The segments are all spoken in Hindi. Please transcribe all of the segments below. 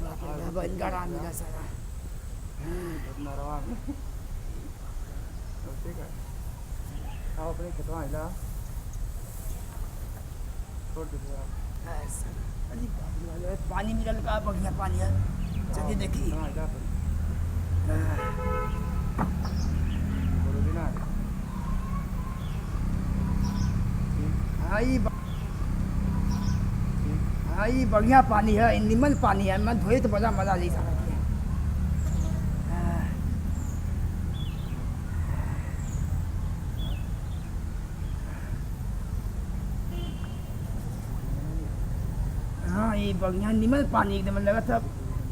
बाप रे बन गड़ा मिला सारा नरवा ठीक है आओ अपने खेतवा हिला छोड़ दीजिए आप ऐसा अरे बाप रे पानी मिलल का बढ़िया पानी है चलिए देखिए हाँ हिला बोलो भी ना हाँ ये बढ़िया पानी है निमन पानी है मैं धोए तो बड़ा मजा ले सकती है हाँ ये बढ़िया निमन पानी एकदम लगा था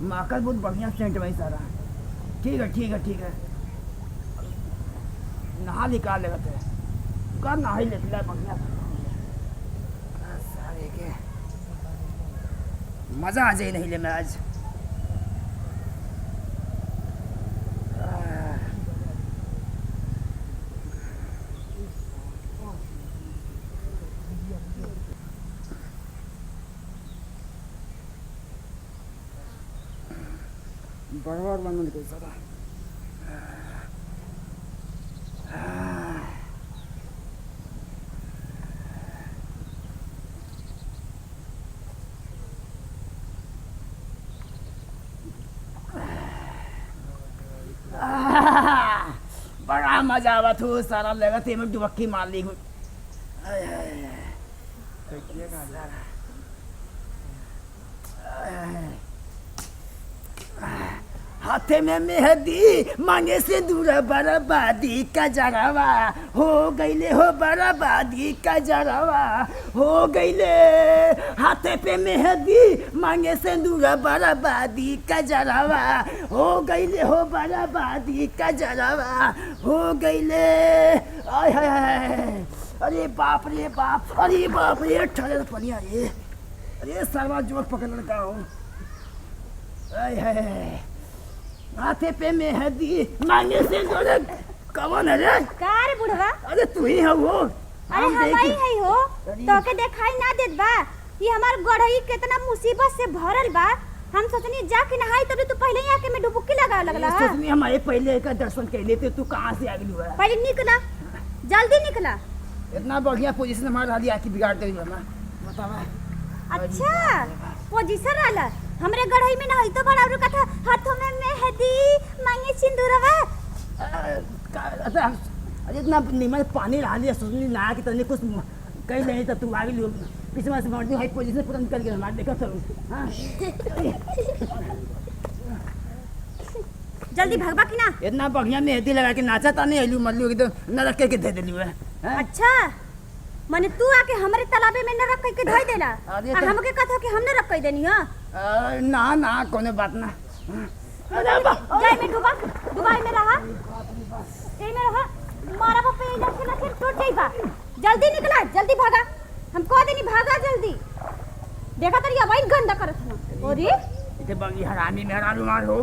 माकर बहुत बढ़िया सेंट भाई सारा ठीक है ठीक है ठीक है नहा निकाल लगा था का नहा ही लेते है बढ़िया सारे के मजा आ जाए नहीं ले मैं आज बराबर बन निकल सारा बड़ा मजा आवा थो सारा लगा थे मैं डुबक्की मार ली हाथे में मेहंदी मांगे से दूर बर्बादी का जरावा हो गईले हो बर्बादी का जरावा हो गईले हाथे पे मेहंदी मांगे से दूर बर्बादी का जरावा हो गईले हो बर्बादी का जरावा हो गईले आय हाय हाय अरे बाप रे ठहरे पनिया रे अरे सरवा जोर पकड़ का हो आय हाय हाथे पे मेहंदी मांगे से जोड़े कौन है रे का रे बुढ़वा अरे तू ही है वो अरे हम ही है हो तो के दिखाई ना देत बा ये हमार गढ़ई कितना मुसीबत से भरल बा हम सोचनी जाके नहाई तब तू पहले ही आके में डुबकी लगा लगला सोचनी हमारे पहले का दर्शन कर लेते तू कहां से आ गई है पहले निकला जल्दी निकला इतना बढ़िया पोजीशन हमारा हाली आके बिगाड़ दे ना बतावा अच्छा पोजीशन रहला हमरे गढ़ई में नहाई तो बड़ा रुका था हाथों में मेहंदी मांगे सिंदूरवा अरे इतना निमन पानी रहा लिया सोचनी ना कि तने कुछ कहीं नहीं तो तू आगे लियो पीछे में से मर्दी हाई पोजीशन पूरा निकल गया हमारे देखो तो हां जल्दी भगवा की ना इतना बढ़िया मेहंदी लगा के नाचा ताने आइलू मल्लू एकदम न रख के दे देली है अच्छा माने तू आके हमरे तालाबे में न रख के धोई देला आ हमके कहत कि हम न रख के देनी हां ना ना कोनो बात ना अरे जाय में डुबाई में रहा ए में रहा मारा पे इधर से लखे टूट जाई बा जल्दी निकला जल्दी भागा हम कह देनी भागा जल्दी देखा तरी भाई गंदा करत हूं ओरी इते बगी हरामी मेहरारू मार हो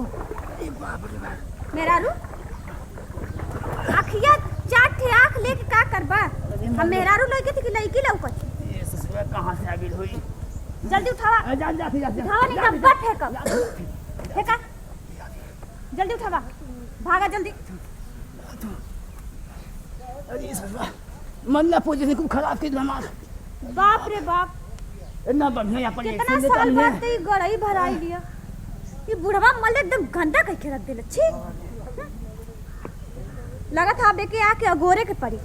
ए बाप रे बाप मेहरारू आखिया चाट थे आंख लेके का करबा हम मेहरारू लइके थी कि लइकी लौकत ये ससुरा कहां से आ गई होई जल्दी उठावा जा उठावा नहीं कब फेंक फेंका जल्दी उठावा भागा जल्दी अरे ससुरा मल्ला पोजीशन को खराब कर हमार बाप रे बाप इतना बढ़िया अपन कितना साल बाद तो ये गड़ई भराई लिया ये बुढ़वा मल्ले एकदम गंदा कह के रख देला छी लगा था बेके आके अगोरे के पड़ी